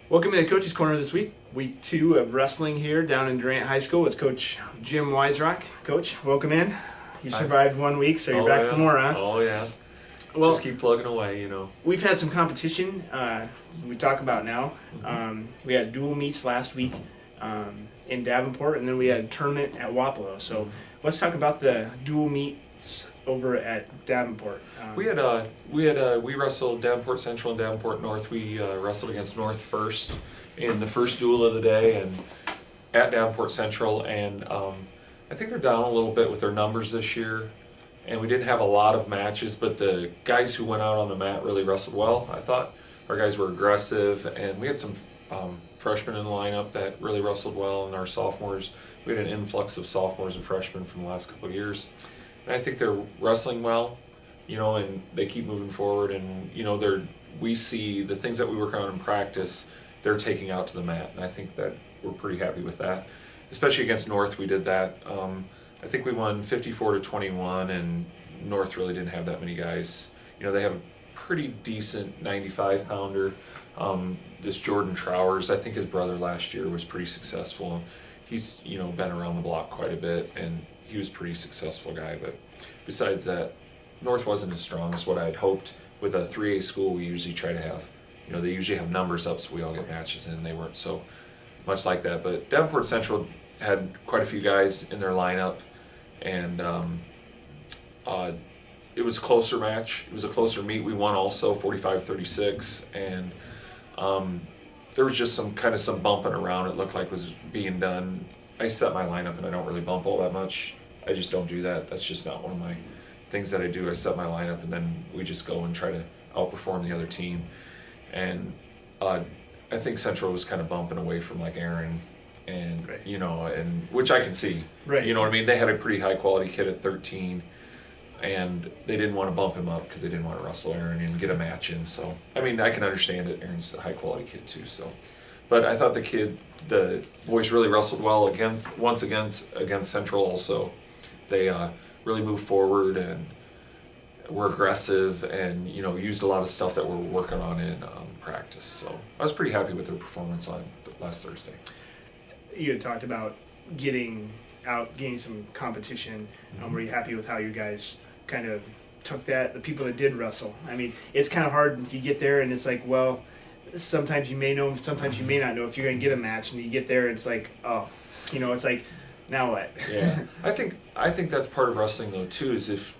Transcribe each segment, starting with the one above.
Welcome to the Coach's Corner this week, week 2 of wrestling here down in Durant High School with Coach Jim Weisrock. Coach, welcome in. You survived 1 week, so you're back for more, huh? Oh, yeah. Well, just keep plugging away, you know. We've had some competition we talk about now. We had dual meets last week in Davenport, and then we had a tournament at Wapello. So let's talk about the dual meets over at Davenport. We wrestled Davenport Central and Davenport North. We wrestled against North first in the first duel of the day and at Davenport Central, and I think they're down a little bit with their numbers this year, and we didn't have a lot of matches, but the guys who went out on the mat really wrestled well. I thought our guys were aggressive, and we had some freshmen in the lineup that really wrestled well, and our sophomores, we had an influx of sophomores and freshmen from the last couple of years. And I think they're wrestling well, you know, and they keep moving forward, and you know, we see the things that we work on in practice, they're taking out to the mat, and I think that we're pretty happy with that. Especially against North, we did that. I think we won 54-21, and North really didn't have that many guys. You know, they have a pretty decent 95-pounder. This Jordan Trowers, I think his brother last year was pretty successful. He's, you know, been around the block quite a bit, and he was a pretty successful guy. But besides that, North wasn't as strong as what I had hoped. With a 3A school, we usually try to have, you know, they usually have numbers up so we all get matches in. They weren't so much like that. But Davenport Central had quite a few guys in their lineup, and it was a closer match. It was a closer meet. We won also 45-36, and there was just some bumping around. It looked like was being done. I set my lineup, and I don't really bump all that much. I just don't do that. That's just not one of my things that I do. I set my lineup, and then we just go and try to outperform the other team. And I think Central was kind of bumping away from like Aaron, and right. You know, and which I can see. Right. You know what I mean? They had a pretty high quality kid at 13, and they didn't want to bump him up because they didn't want to wrestle Aaron and get a match in. So I mean, I can understand it. Aaron's a high quality kid too. So, but I thought the boys really wrestled well against Central also. They really moved forward and were aggressive, and you know, used a lot of stuff that we're working on in practice. So I was pretty happy with their performance on last Thursday. You had talked about getting some competition. Were you happy with how you guys kind of took that, the people that did wrestle? I mean, it's kind of hard to get there, and it's like, well, sometimes you may know, sometimes you may not know if you're going to get a match, and you get there, and it's like, oh, you know, it's like, now what? Yeah, I think that's part of wrestling though too. Is if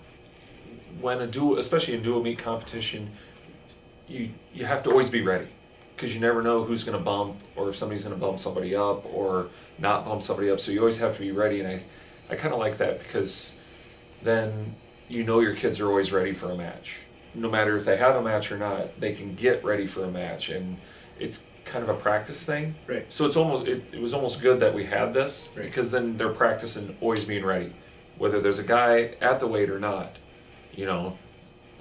when especially in dual meet competition, you have to always be ready, because you never know who's going to bump, or if somebody's going to bump somebody up or not bump somebody up. So you always have to be ready, and I kind of like that, because then you know your kids are always ready for a match. No matter if they have a match or not, they can get ready for a match, and it's kind of a practice thing. Right. So it was almost good that we had this, right, because then they're practicing always being ready, whether there's a guy at the weight or not. You know,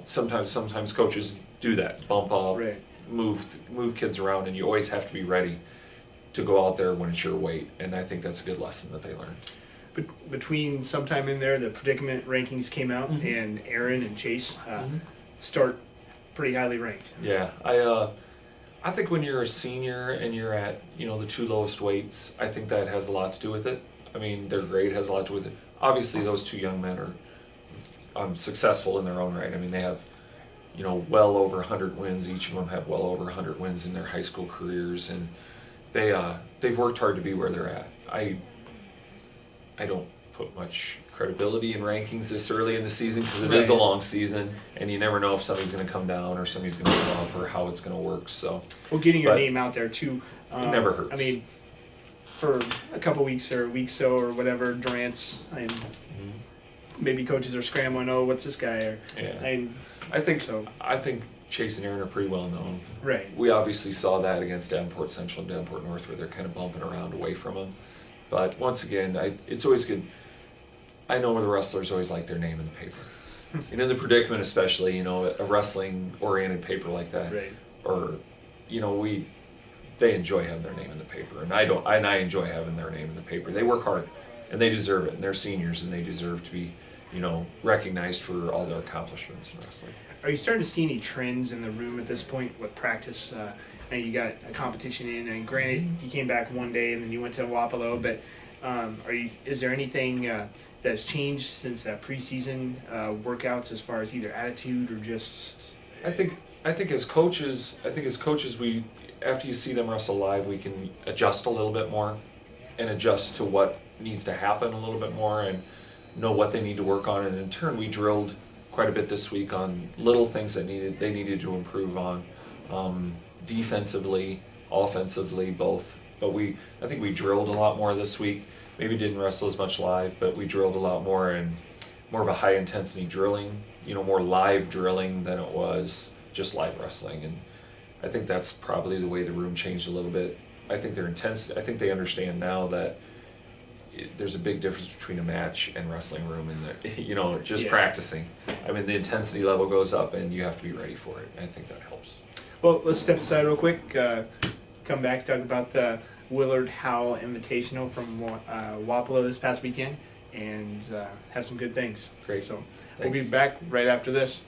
sometimes coaches do that, bump up, right, move kids around, and you always have to be ready to go out there when it's your weight. And I think that's a good lesson that they learned. But between sometime in there, the predicament rankings came out, and Aaron and Chase start pretty highly ranked. Yeah, I think when you're a senior and you're at, you know, the 2 lowest weights, I think that has a lot to do with it. I mean, their grade has a lot to do with it. Obviously, those 2 young men are successful in their own right. I mean, they have, you know, well over 100 wins. Each of them have well over 100 wins in their high school careers, and they've worked hard to be where they're at. I don't put much credibility in rankings this early in the season, because it is a long season, and you never know if somebody's going to come down or somebody's going to come up, or how it's going to work. So, well, getting your name out there too, it never hurts. I mean, for a couple weeks or a week so or whatever, Durant's, and maybe coaches are scrambling. Oh, what's this guy? Or, yeah. I think Chase and Aaron are pretty well known. Right. We obviously saw that against Davenport Central and Davenport North, where they're kind of bumping around away from them. But once again, it's always good. I know where the wrestlers always like their name in the paper. And in the predicament especially, you know, a wrestling-oriented paper like that. Right. Or, you know, they enjoy having their name in the paper. And I enjoy having their name in the paper. They work hard, and they deserve it. And they're seniors, and they deserve to be, you know, recognized for all their accomplishments in wrestling. Are you starting to see any trends in the room at this point with practice? and you got a competition in. And granted, you came back one day and then you went to Wapello, but is there anything that's changed since that preseason workouts as far as either attitude or just? I think as coaches, we, after you see them wrestle live, we can adjust a little bit more and adjust to what needs to happen a little bit more and know what they need to work on. And in turn, we drilled quite a bit this week on little things that they needed to improve on, defensively, offensively, both. But I think we drilled a lot more this week. Maybe didn't wrestle as much live, but we drilled a lot more, and more of a high intensity drilling, more live drilling than it was just live wrestling. And I think that's probably the way the room changed a little bit. I think I think they understand now that there's a big difference between a match and wrestling room, and just practicing. I mean, the intensity level goes up and you have to be ready for it. I think that helps. Well, let's step aside real quick, come back, talk about the Willard Howell Invitational from Wapello this past weekend, and have some good things. Great. So Thanks. we'll be back right after this.